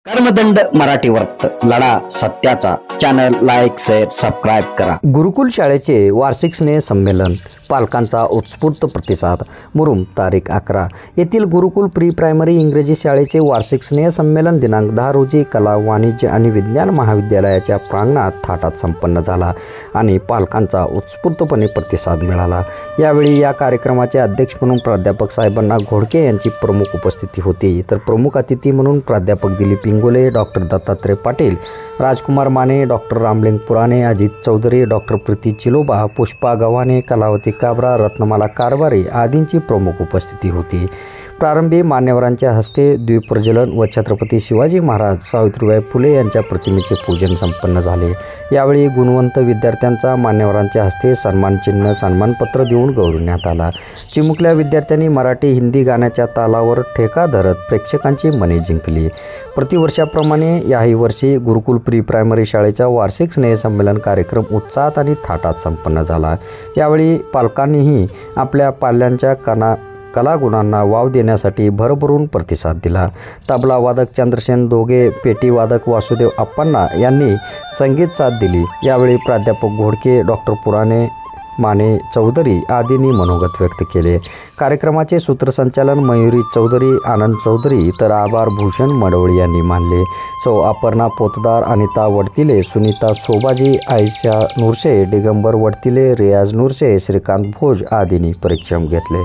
कर्मदंड मराठी वर्त लढा सत्याचा चॅनल लाईक शेअर सबस्क्राईब करा। गुरुकुल शाळेचे वार्षिक स्नेह संमेलन, पालकांचा उत्स्फूर्त प्रतिसाद। मुरुम तारीख 11 येथील गुरुकुल प्री प्रायमरी इंग्रजी शाळेचे वार्षिक स्नेह संमेलन दिनांक 10 रोजी कला, वाणिज्य आणि विज्ञान महाविद्यालयाच्या प्रांगणात थाटात संपन्न झाला आणि पालकांचा उत्स्फूर्तपणे प्रतिसाद मिळाला। यावेळी या कार्यक्रमाचे अध्यक्ष म्हणून प्राध्यापक साहेबांना घोडके यांची प्रमुख उपस्थिती होती, तर प्रमुख अतिथी म्हणून प्राध्यापक दिलीप इंगोले, डॉक्टर दत्तात्रय पाटील, राजकुमार माने, डॉक्टर रामलिंग पुराणे, अजित चौधरी, डॉक्टर प्रीती चिलोबा, पुष्पा गव्हाणे, कलावती काबरा, रत्नमाला कारभारी आदींची प्रमुख उपस्थिती होती। प्रारंभी मान्यवरांच्या हस्ते द्वीप्रज्वलन व छत्रपती शिवाजी महाराज, सावित्रीबाई फुले यांच्या प्रतिमेचे पूजन संपन्न झाले। यावेळी गुणवंत विद्यार्थ्यांचा मान्यवरांच्या हस्ते सन्मानचिन्ह, सन्मानपत्र देऊन गौरवण्यात आला। चिमुकल्या विद्यार्थ्यांनी मराठी हिंदी गाण्याच्या तालावर ठेका धरत प्रेक्षकांची मने जिंकली। प्रतिवर्षाप्रमाणे याही वर्षी गुरुकुल प्री प्रायमरी शाळेचा वार्षिक स्नेह संमेलन कार्यक्रम उत्साहात आणि थाटात संपन्न झाला। यावेळी पालकांनीही आपल्या पाल्यांच्या कलागुणांना वाव देण्यासाठी भरभरून प्रतिसाद दिला। तबला वादक चंद्रसेन दोघे, पेटी वादक वासुदेव अप्पांना यांनी संगीत साथ दिली। यावेळी प्राध्यापक घोडके, डॉक्टर पुराणे, माने, चौधरी आदींनी मनोगत व्यक्त केले। कार्यक्रमाचे सूत्रसंचालन मयुरी चौधरी, आनंद चौधरी तर आभार भूषण मडवळी यांनी मानले। सौ अपर्णा पोतदार, अनिता वडतिले, सुनीता सोबाजी, आयशा नुरसे, दिगंबर वडतिले, रियाज नुरसे, श्रीकांत भोज आदींनी परिश्रम घेतले।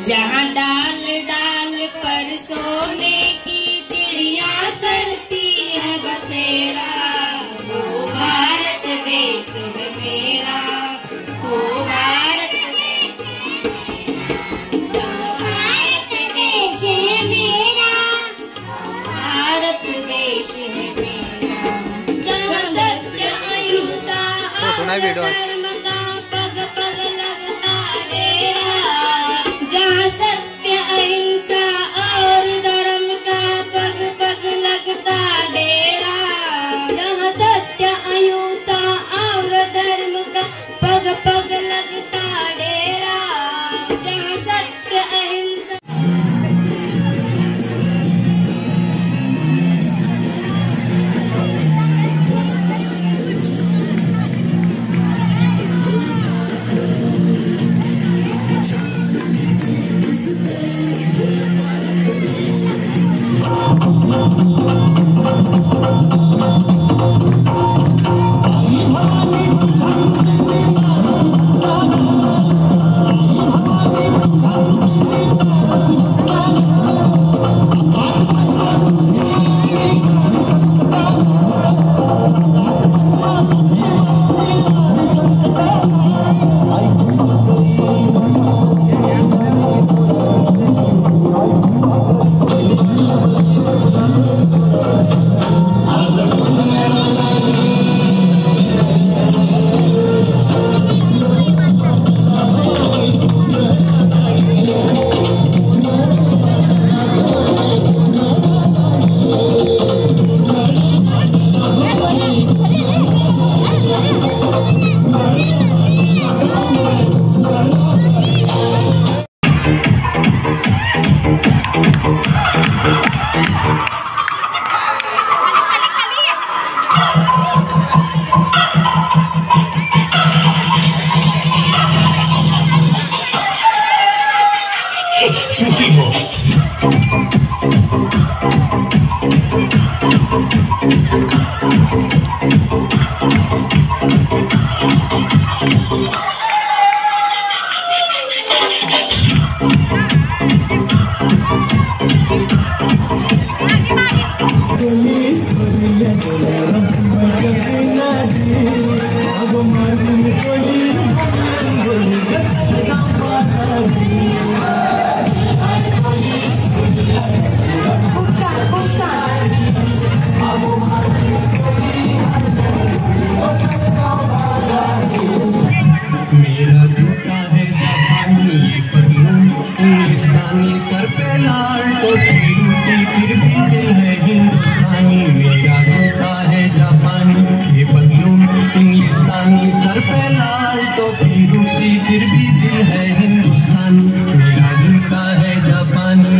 जहाँ डाल डाल पर सोने की चिड़िया करती है बसेरा, वो भारत देश है मेरा, वो भारत देश है मेरा, भारत देश है मेरा। जहाँ सत्य अहिंसा और धर्म का पग पग लगता डेरा, जहाँ सत्य अहिंसा और धर्म का पग पग लगता डेरा, जहाँ सत्य अहिंसा और धर्म का पग पग लगता डेरा, जहाँ सत्य अहिंसा। तो फिर भी दिल है हिंदुस्तानी, मेरा जूता है जापानी, ये पतलून इंग्लिस्तानी, सर पे लाल तो फिर भी दिल है हिंदुस्तानी, मेरा जूता है जापानी।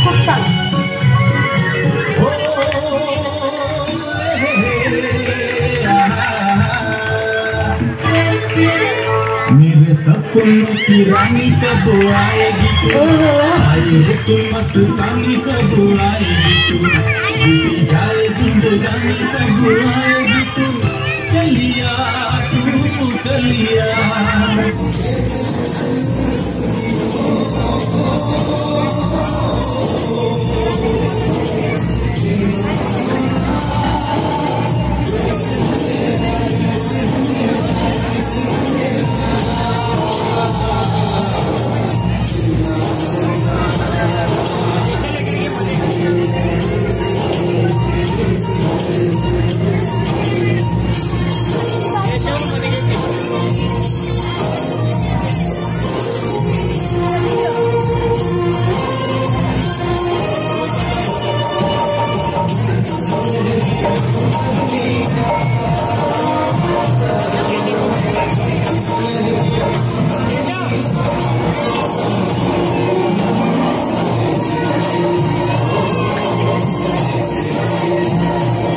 खूप छान मेरे सपनों की रानी कब आएगी तू, आए तू मस्तानी कब आएगी तू, बीती जाए जिंदगानी कब आएगी तू, चलिया तू चलिया।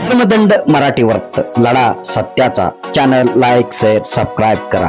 धर्मदंड मराठी वर्त लढा सत्याचा चॅनल लाईक शेअर सबस्क्राईब करा.